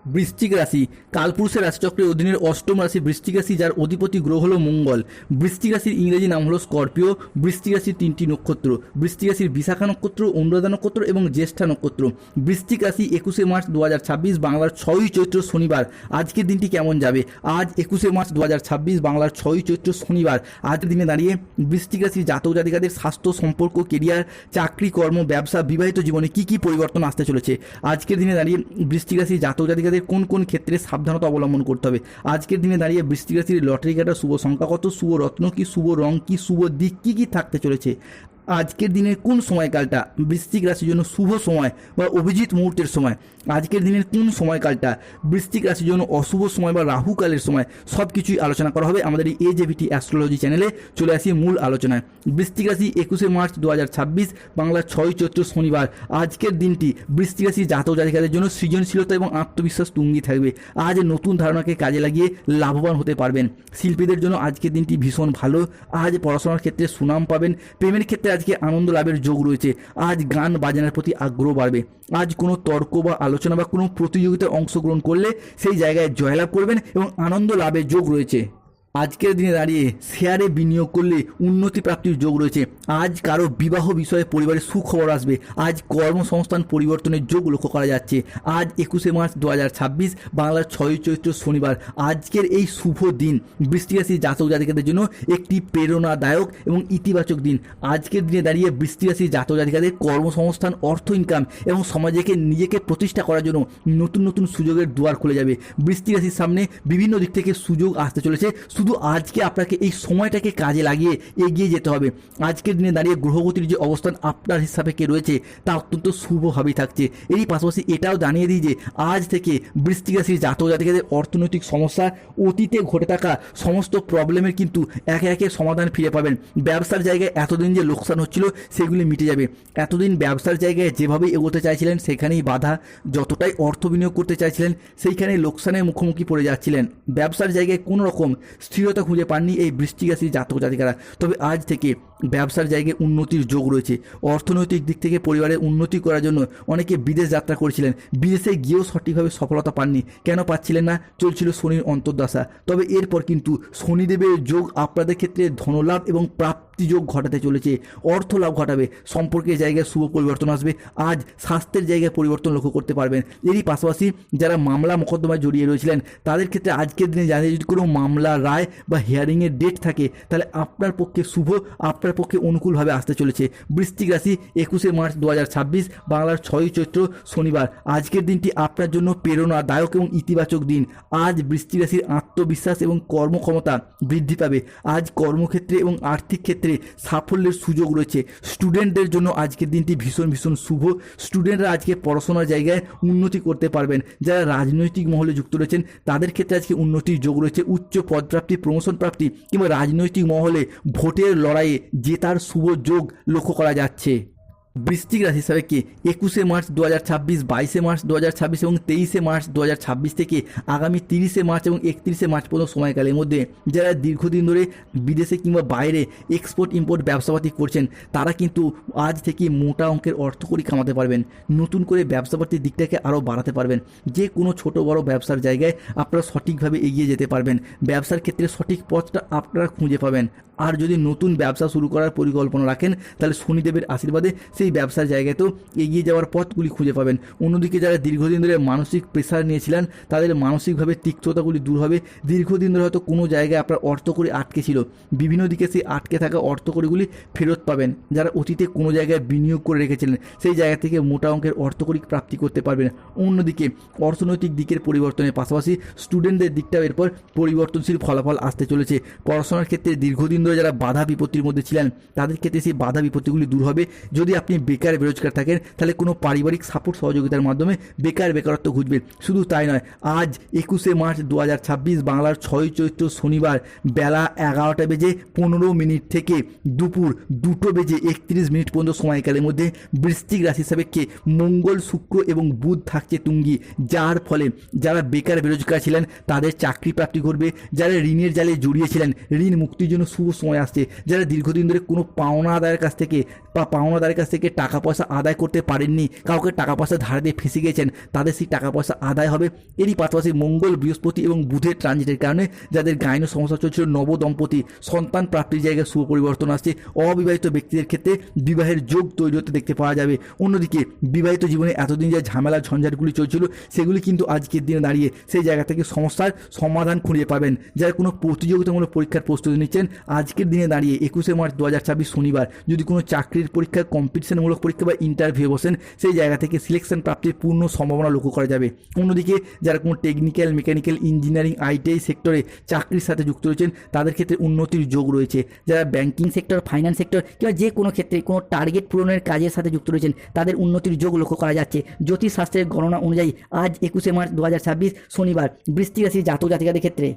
বৃশ্চিক রাশি কালপুরুষের রাশিচক্রের অধীনের অষ্টম রাশি বৃশ্চিক রাশি, যার অধিপতি গ্রহ হলো মঙ্গল। বৃশ্চিক রাশির ইংরেজি নাম হলো স্করপিও। বৃশ্চিক রাশির তিনটি নক্ষত্র, বৃশ্চিক রাশির বিশাখা নক্ষত্র, অনুরাধা নক্ষত্র এবং জ্যেষ্ঠা নক্ষত্র। বৃশ্চিক রাশি 21শে মার্চ 2026 বাংলার 6ই চৈত্র শনিবার। আজকের দিনটি কেমন যাবে? আজ 21শে মার্চ 2026 বাংলার 6ই চৈত্র শনিবার। আজকের দিনে দাঁড়িয়ে বৃশ্চিক রাশির জাতক জাতিকাদের স্বাস্থ্য, সম্পর্ক, কেরিয়ার, চাকরি, কর্ম, ব্যবসা, বিবাহিত জীবনে কি কি পরিবর্তন আসতে চলেছে? আজকের দিনে দাঁড়িয়ে বৃশ্চিক রাশির জাতক জাতিকাদের কোন কোন ক্ষেত্রে সাবধানতা অবলম্বন করতে হবে? আজকের দিনে দাঁড়িয়ে বৃশ্চিক রাশির লটারি কাটার শুভ সংখ্যা কত, শুভ রত্ন কি, শুভ রং কি, শুভ দিক কি কি থাকতে চলেছে? আজকের দিনের কোন সময়কালটা বৃশ্চিক রাশির জন্য শুভ সময় বা অভিজিৎ মুহূর্তের সময়? আজকের দিনের কোন সময়কালটা বৃশ্চিক রাশির জন্য অশুভ সময় বা রাহুকালের সময়? সব কিছুই আলোচনা করা হবে আমাদের এই AJVT অ্যাস্ট্রোলজি চ্যানেলে। চলে আসি মূল আলোচনায়। বৃশ্চিক রাশি 21শে মার্চ 2026 বাংলার 6ই চৈত্র শনিবার। আজকের দিনটি বৃশ্চিক রাশির জাতক জাতিকাদের জন্য সৃজনশীলতা এবং আত্মবিশ্বাস তুঙ্গি থাকবে। আজ নতুন ধারণাকে কাজে লাগিয়ে লাভবান হতে পারবেন। শিল্পীদের জন্য আজকের দিনটি ভীষণ ভালো। আজ পড়াশোনার ক্ষেত্রে সুনাম পাবেন। প্রেমের ক্ষেত্রে আজকে আনন্দ লাভের যোগ রয়েছে। আজ গান বাজনার প্রতি আগ্রহ বাড়বে। আজ কোনো তর্ক বা আলোচনা বা কোনো প্রতিযোগিতায় অংশগ্রহণ করলে সেই জায়গায় জয়লাভ করবেন এবং আনন্দ লাভের যোগ রয়েছে। আজকের দিনে দাঁড়িয়ে শেয়ারে বিনিয়োগ করলে উন্নতি প্রাপ্তির যোগ রয়েছে। আজ কারো বিবাহ বিষয়ে পরিবারে সুখবর আসবে। আজ কর্মসংস্থান পরিবর্তনের যোগ লক্ষ্য করা যাচ্ছে। আজ 21শে মার্চ 2026 বাংলার 6ই চৈত্র শনিবার। আজকের এই শুভ দিন বৃশ্চিক রাশির জাতক জাতিকাদের জন্য একটি প্রেরণাদায়ক এবং ইতিবাচক দিন। আজকের দিনে দাঁড়িয়ে বৃশ্চিক রাশির জাতক জাতিকাদের কর্মসংস্থান, অর্থ ইনকাম এবং সমাজকে নিজেকে প্রতিষ্ঠা করার জন্য নতুন নতুন সুযোগের দুয়ার খুলে যাবে। বৃশ্চিক রাশির সামনে বিভিন্ন দিক থেকে সুযোগ আসতে চলেছে। শুধু আজকে আপনাকে এই সময়টাকে কাজে লাগিয়ে এগিয়ে যেতে হবে। আজকের দিনে দাঁড়িয়ে গ্রহগতির যে অবস্থান আপনার হিসাবে কে রয়েছে তা অত্যন্ত শুভভাবেই থাকছে। এরই পাশাপাশি এটাও জানিয়ে দিই যে আজ থেকে বৃশ্চিক রাশির জাতক জাতিকাদের অর্থনৈতিক সমস্যা, অতীতে ঘটে থাকা সমস্ত প্রবলেমের কিন্তু একে একে সমাধান ফিরে পাবেন। ব্যবসার জায়গায় এতদিন যে লোকসান হচ্ছিল সেগুলি মিটে যাবে। এতদিন ব্যবসার জায়গায় যেভাবে এগোতে চাইছিলেন সেখানেই বাধা, যতটাই অর্থ বিনিয়োগ করতে চাইছিলেন সেইখানে লোকসানের মুখোমুখি পড়ে যাচ্ছিলেন। ব্যবসার জায়গায় কোনো রকম স্থিরতা খুঁজে পাননি এই বৃশ্চিক রাশির জাতক জাতিকারা। তবে আজ থেকে ব্যবসার জায়গায় উন্নতির যোগ রয়েছে। অর্থনৈতিক দিক থেকে পরিবারের উন্নতি করার জন্য অনেকে বিদেশ যাত্রা করেছিলেন। বিদেশে গিয়েও সঠিকভাবে সফলতা পাননি। কেন পাচ্ছিলেন না? চলছিল শনির অন্তর্দশা। তবে এরপর কিন্তু শনিদেবের যোগ আপনাদের ক্ষেত্রে ধনলাভ এবং প্রাপ্তি যোগ ঘটাতে চলেছে। অর্থ লাভ ঘটাবে। সম্পর্কের জায়গায় শুভ পরিবর্তন আসবে। আজ স্বাস্থ্যের জায়গায় পরিবর্তন লক্ষ্য করতে পারবেন। এরই পাশাপাশি যারা মামলা মোকদ্দমায় জড়িয়ে রয়েছিলেন তাদের ক্ষেত্রে আজকের দিনে যাদের যদি কোনো মামলা, রায় বা হিয়ারিংয়ের ডেট থাকে তাহলে আপনার পক্ষে শুভ, আপনার পক্ষে অনুকূলভাবে আসতে চলেছে। বৃশ্চিক রাশি 21শে মার্চ 2026 বাংলার 6ই চৈত্র শনিবার। আজকের দিনটি আপনার জন্য প্রেরণাদায়ক এবং ইতিবাচক দিন। আজ বৃশ্চিক রাশির আত্মবিশ্বাস এবং কর্মক্ষমতা বৃদ্ধি পাবে। আজ কর্মক্ষেত্রে এবং আর্থিক ক্ষেত্রে সাফল্যের সুযোগ রয়েছে। স্টুডেন্টদের জন্য আজকের দিনটি ভীষণ ভীষণ শুভ। স্টুডেন্টরা আজকে পড়াশোনার জায়গায় উন্নতি করতে পারবেন। যারা রাজনৈতিক মহলে যুক্ত রয়েছেন তাদের ক্ষেত্রে আজকে উন্নতির যোগ রয়েছে। উচ্চ পদপ্রাপ্তি, প্রমোশন প্রাপ্তি কিংবা রাজনৈতিক মহলে ভোটের লড়াইয়ে জেতার শুভ যোগ লক্ষ্য করা যাচ্ছে। বৃশ্চিক রাশি হিসাবে কি 21শে মার্চ 2026, 22শে মার্চ 2026 এবং 23শে মার্চ 2026 থেকে আগামী 30শে মার্চ এবং 31শে মার্চ পর্যন্ত সময়কালের মধ্যে যারা দীর্ঘদিন ধরে বিদেশে কিংবা বাইরে এক্সপোর্ট ইম্পোর্ট ব্যবসাপাতি করছেন তারা কিন্তু আজ থেকে মোটা অঙ্কের অর্থকড়ি কামাতে পারবেন। নতুন করে ব্যবসাপাতির দিকটাকে আরও বাড়াতে পারবেন। যে কোনো ছোট বড় ব্যবসার জায়গায় আপনারা সঠিকভাবে এগিয়ে যেতে পারবেন। ব্যবসার ক্ষেত্রে সঠিক পথটা আপনারা খুঁজে পাবেন। আর যদি নতুন ব্যবসা শুরু করার পরিকল্পনা রাখেন তাহলে শনিদেবের আশীর্বাদে সেই ব্যবসার জায়গাতেও এগিয়ে যাওয়ার পথগুলি খুঁজে পাবেন। অন্যদিকে যারা দীর্ঘদিন ধরে মানসিক প্রেশার নিয়েছিলেন তাদের মানসিকভাবে তিক্ততাগুলি দূর হবে। দীর্ঘদিন ধরে হয়তো কোনো জায়গায় আপনার অর্থকড়ি আটকে ছিল, বিভিন্ন দিকে সেই আটকে থাকা অর্থকড়িগুলি ফেরত পাবেন। যারা অতীতে কোনো জায়গায় বিনিয়োগ করে রেখেছিলেন সেই জায়গা থেকে মোটা অঙ্কের অর্থকড়ি প্রাপ্তি করতে পারবেন। অন্যদিকে অর্থনৈতিক দিকের পরিবর্তনের পাশাপাশি স্টুডেন্টদের দিকটাও এরপর পরিবর্তনশীল ফলাফল আসতে চলেছে। পড়াশোনার ক্ষেত্রে দীর্ঘদিন ধরে যারা বাধা বিপত্তির মধ্যে ছিলেন তাদের ক্ষেত্রে সেই বাধা বিপত্তিগুলি দূর হবে। যদি আপনি বেকার বেরোজগার থাকেন তাহলে কোনো পারিবারিক সাপোর্ট সহযোগিতার মাধ্যমে বেকারত্ব ঘুচবে। শুধু তাই নয়, আজ 21শে মার্চ 2026 বাংলার 6ই চৈত্র শনিবার বেলা 11:15 থেকে দুপুর 2:31 পর্যন্ত সময়কালের মধ্যে বৃশ্চিক রাশি সাপেক্ষে মঙ্গল, শুক্র এবং বুধ থাকছে তুঙ্গি, যার ফলে যারা বেকার বেরোজগার ছিলেন তাদের চাকরি প্রাপ্তি ঘটবে। যারা ঋণের জালে জড়িয়েছিলেন ঋণ মুক্তির জন্য শুভ সময় আসছে। যারা দীর্ঘদিন ধরে কোনো পাওনাদারের কাছ থেকে টাকা পয়সা আদায় করতে পারেননি, কাউকে টাকা পয়সা ধার দিয়ে ফেঁসে গেছেন, তাদের সেই টাকা পয়সা আদায় হবে। এরই পাশাপাশি মঙ্গল, বৃহস্পতি এবং বুধের ট্রানজিটের কারণে যাদের গাইনো সমস্যা চলছিল, নবদম্পতি সন্তান প্রাপ্তির জায়গায় শুভ পরিবর্তন আসছে। অবিবাহিত ব্যক্তিদের ক্ষেত্রে বিবাহের যোগ তৈরি হতে দেখতে পাওয়া যাবে। অন্যদিকে বিবাহিত জীবনে এতদিন যে ঝামেলা ঝঞ্ঝাটগুলি চলছিল, সেগুলি কিন্তু আজকের দিনে দাঁড়িয়ে সেই জায়গা থেকে সমস্যার সমাধান খুঁজে পাবেন। যারা কোনো প্রতিযোগিতামূলক পরীক্ষার প্রস্তুতি নিচ্ছেন, আজকের দিনে দাঁড়িয়ে 21শে মার্চ 2026 শনিবার যদি কোনো চাকরির পরীক্ষা, কম্পিটিশনমূলক পরীক্ষা বা ইন্টারভিউ বসেন, সেই জায়গা থেকে সিলেকশন প্রাপ্তির পূর্ণ সম্ভাবনা লক্ষ্য করা যাবে। অন্যদিকে যারা কোনো টেকনিক্যাল, মেকানিক্যাল, ইঞ্জিনিয়ারিং, আইটিআই সেক্টরে চাকরির সাথে যুক্ত রয়েছেন, তাদের ক্ষেত্রে উন্নতির যোগ রয়েছে। যারা ব্যাংকিং সেক্টর, ফাইন্যান্স সেক্টর কিংবা যে কোনো ক্ষেত্রে কোনো টার্গেট পূরণের কাজের সাথে যুক্ত রয়েছেন, তাদের উন্নতির যোগ লক্ষ্য করা যাচ্ছে। জ্যোতিষশাস্ত্রের গণনা অনুযায়ী আজ 21শে মার্চ 2026 শনিবার বৃশ্চিক রাশির জাতক জাতিকাদের ক্ষেত্রে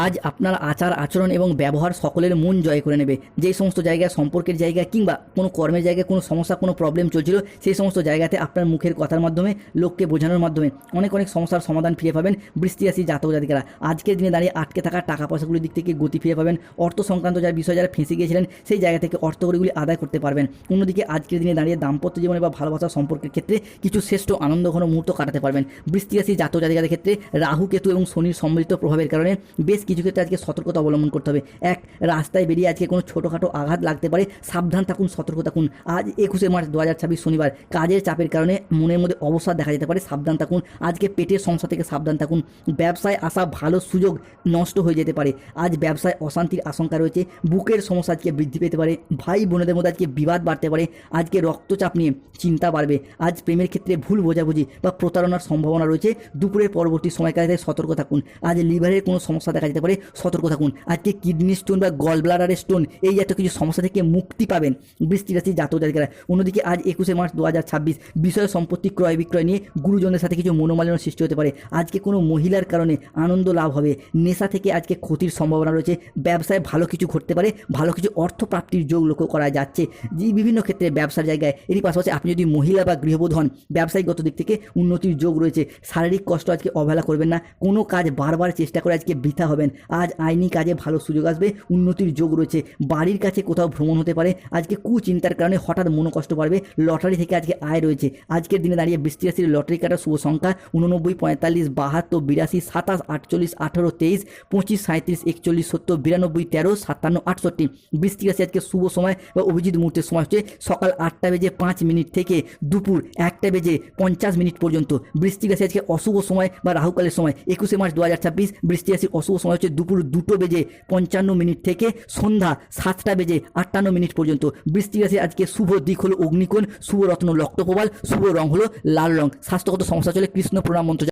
আজ আপনার আচার আচরণ এবং ব্যবহার সকলের মন জয় করে নেবে। যেই সমস্ত জায়গায়, সম্পর্কের জায়গায় কিংবা কোনো কর্মের জায়গায় কোনো সমস্যা, কোনো প্রবলেম চলছিল, সেই সমস্ত জায়গাতে আপনার মুখের কথার মাধ্যমে, লোককে বোঝানোর মাধ্যমে অনেক সমস্যার সমাধান ফিরে পাবেন বৃশ্চিক রাশির জাতক জাতিকারা। আজকের দিনে দাঁড়িয়ে আটকে থাকা টাকা পয়সাগুলির দিক থেকে গতি ফিরে পাবেন। অর্থ সংক্রান্ত যারা বিষয়, যারা ফেঁসে গিয়েছিলেন, সেই জায়গা থেকে অর্থকড়িগুলি আদায় করতে পারবেন। অন্যদিকে আজকের দিনে দাঁড়িয়ে দাম্পত্য জীবনে বা ভালোবাসা সম্পর্কের ক্ষেত্রে কিছু শ্রেষ্ঠ আনন্দঘন মুহূর্ত কাটাতে পারবেন। বৃশ্চিক রাশির জাতক জাতিকাদের ক্ষেত্রে রাহু, কেতু এবং শনির সম্মিলিত প্রভাবের কারণে বেশ কিছু ক্ষেত্রে আজকে সতর্কতা অবলম্বন করতে হবে। এক, রাস্তায় বেরিয়ে আজকে কোনো ছোটোখাটো আঘাত লাগতে পারে, সাবধান থাকুন, সতর্ক থাকুন। আজ 21শে মার্চ 2026 শনিবার কাজের চাপের কারণে মনের মধ্যে অবসাদ দেখা যেতে পারে, সাবধান থাকুন। আজকে পেটের সমস্যা থেকে সাবধান থাকুন। ব্যবসায় আসা ভালো সুযোগ নষ্ট হয়ে যেতে পারে। আজ ব্যবসায় অশান্তির আশঙ্কা রয়েছে। বুকের সমস্যা আজকে বৃদ্ধি পেতে পারে। ভাই বোনেদের মধ্যে আজকে বিবাদ বাড়তে পারে। আজকে রক্তচাপ নিয়ে চিন্তা বাড়বে। আজ প্রেমের ক্ষেত্রে ভুল বোঝাবুঝি বা প্রতারণার সম্ভাবনা রয়েছে। দুপুরের পরবর্তী সময়কালে সতর্ক থাকুন। আজ লিভারের কোনো সমস্যা দেখা যেতে পারে, সতর্ক থাকুন। আজকে কিডনি স্টোন বা গল ব্লাডারের স্টোন, এই জাতীয় কিছু সমস্যা থেকে মুক্তি পাবেন বৃশ্চিক রাশির জাতক জাতিকারা। অন্যদিকে আজ 21শে মার্চ 2026 বিষয় সম্পত্তি ক্রয় বিক্রয় নিয়ে গুরুজনদের সাথে কিছু মনোমালিন্য সৃষ্টি হতে পারে। আজকে কোনো মহিলার কারণে আনন্দ লাভ হবে। নেশা থেকে আজকে ক্ষতির সম্ভাবনা রয়েছে। ব্যবসায় ভালো কিছু ঘটতে পারে, ভালো কিছু অর্থ প্রাপ্তির যোগ লক্ষ্য করা যাচ্ছে। যে বিভিন্ন ক্ষেত্রে ব্যবসার জায়গায়, এরই পাশাপাশি আপনি যদি মহিলা বা গৃহবধূ হন, ব্যবসায়িকগত দিক থেকে উন্নতির যোগ রয়েছে। শারীরিক কষ্ট আজকে অবহেলা করবেন না। কোনো কাজ বারবার চেষ্টা করে আজকে বৃথা হবেন। আজ আইনি কাজে ভালো সুযোগ আসবে, উন্নতির যোগ রয়েছে। বাড়ির কাছে কোথাও ভ্রমণ হতে পারে। আজকে কুচিন্তার কারণে হঠাৎ মনোকষ্ট বাড়বে। লটারি থেকে আজকে আয় রয়েছে। আজকের দিনে দাঁড়িয়ে বৃশ্চিক রাশির লটারি কাটার শুভ সংখ্যা 89, 45, 72, 82, 27, 48, 18, 23, 25, 37, 41, 70, 92, 13, 57, 68। বৃশ্চিক রাশি আজকে শুভ সময় বা অভিজিৎ মুহূর্তের সময় হচ্ছে সকাল 8:05 থেকে দুপুর 1:50 পর্যন্ত। বৃশ্চিক রাশি আজকে অশুভ সময় বা রাহুকালের সময় 21শে মার্চ 2026 বৃশ্চিক রাশির অশুভ সময় হচ্ছে দুপুর 2:55 থেকে সন্ধ্যা 7:58 পর্যন্ত। বৃশ্চিক রাশি আজকে শুভ দিক হলো অগ্নিকোণ, শুভ রত্ন রক্তপ্রবাল, শুভ রং হলো লাল রং। স্বাস্থ্যগত সমস্যা চলে কৃষ্ণ প্রণাম মন্ত্র